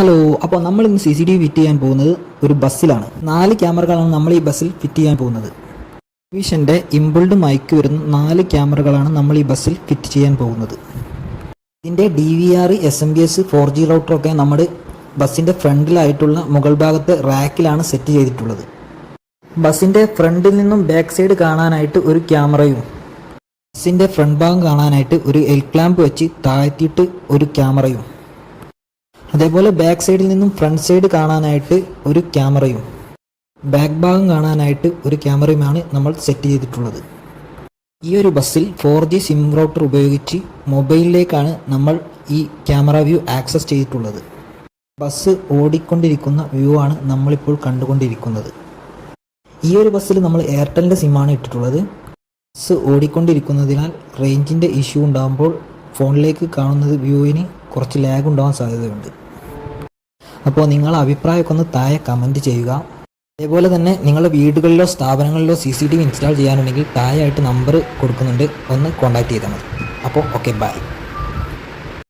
Hello, അപ്പോൾ നമ്മൾ ഇന്ന് CCTV ഫിറ്റ് ചെയ്യാൻ പോകുന്നത് ഒരു ബസ്സിലാണ്. 4 ക്യാമറകളാണ് നമ്മൾ ഈ ബസ്സിൽ ഫിറ്റ് ചെയ്യാൻ പോകുന്നത്. വിഷൻ്റെ ഇംബിൾഡ് മൈക്ക് വരുന്ന 4 ക്യാമറകളാണ് നമ്മൾ ഈ ബസ്സിൽ ഫിറ്റ് ചെയ്യാൻ പോകുന്നത്. ഇതിൻ്റെ DVR, SMBS, 4G റൗട്ടറൊക്കെ നമ്മുടെ ബസ്സിൻ്റെ ഫ്രണ്ടിലായിട്ടുള്ള മുകൾ ഭാഗത്തെ റാക്കിലാണ് സെറ്റ് ചെയ്തിട്ടുള്ളത്. ബസ്സിൻ്റെ ഫ്രണ്ടിൽ നിന്നും ബാക്ക് സൈഡ് കാണാനായിട്ട് ഒരു ക്യാമറയും ബസ്സിൻ്റെ ഫ്രണ്ട് ഭാഗം കാണാനായിട്ട് ഒരു എൽ ക്ലാമ്പ് വെച്ച് താഴ്ത്തിയിട്ട് ഒരു ക്യാമറയും, അതേപോലെ ബാക്ക് സൈഡിൽ നിന്നും ഫ്രണ്ട് സൈഡ് കാണാനായിട്ട് ഒരു ക്യാമറയും ബാക്ക് ഭാഗം കാണാനായിട്ട് ഒരു ക്യാമറയുമാണ് നമ്മൾ സെറ്റ് ചെയ്തിട്ടുള്ളത്. ഈ ഒരു ബസ്സിൽ 4G സിം റൗട്ടർ ഉപയോഗിച്ച് മൊബൈലിലേക്കാണ് നമ്മൾ ഈ ക്യാമറ വ്യൂ ആക്സസ് ചെയ്തിട്ടുള്ളത്. ബസ് ഓടിക്കൊണ്ടിരിക്കുന്ന വ്യൂ ആണ് നമ്മളിപ്പോൾ കണ്ടുകൊണ്ടിരിക്കുന്നത്. ഈ ഒരു ബസ്സിൽ നമ്മൾ എയർടെലിൻ്റെ സിമ്മാണ് ഇട്ടിട്ടുള്ളത്. ബസ് ഓടിക്കൊണ്ടിരിക്കുന്നതിനാൽ റേഞ്ചിൻ്റെ ഇഷ്യൂ ഉണ്ടാകുമ്പോൾ ഫോണിലേക്ക് കാണുന്നത് വ്യൂവിന് കുറച്ച് ലാഗ് ഉണ്ടാകാൻ സാധ്യതയുണ്ട്. അപ്പോൾ നിങ്ങളുടെ അഭിപ്രായമൊക്കെ ഒന്ന് താഴെ കമൻറ്റ് ചെയ്യുക. അതേപോലെ തന്നെ നിങ്ങളുടെ വീടുകളിലോ സ്ഥാപനങ്ങളിലോ CCTV ഇൻസ്റ്റാൾ ചെയ്യാനുണ്ടെങ്കിൽ താഴെയായിട്ട് നമ്പർ കൊടുക്കുന്നുണ്ട്, ഒന്ന് കോൺടാക്റ്റ് ചെയ്താൽ മതി. അപ്പോൾ ഓക്കെ, ബൈ.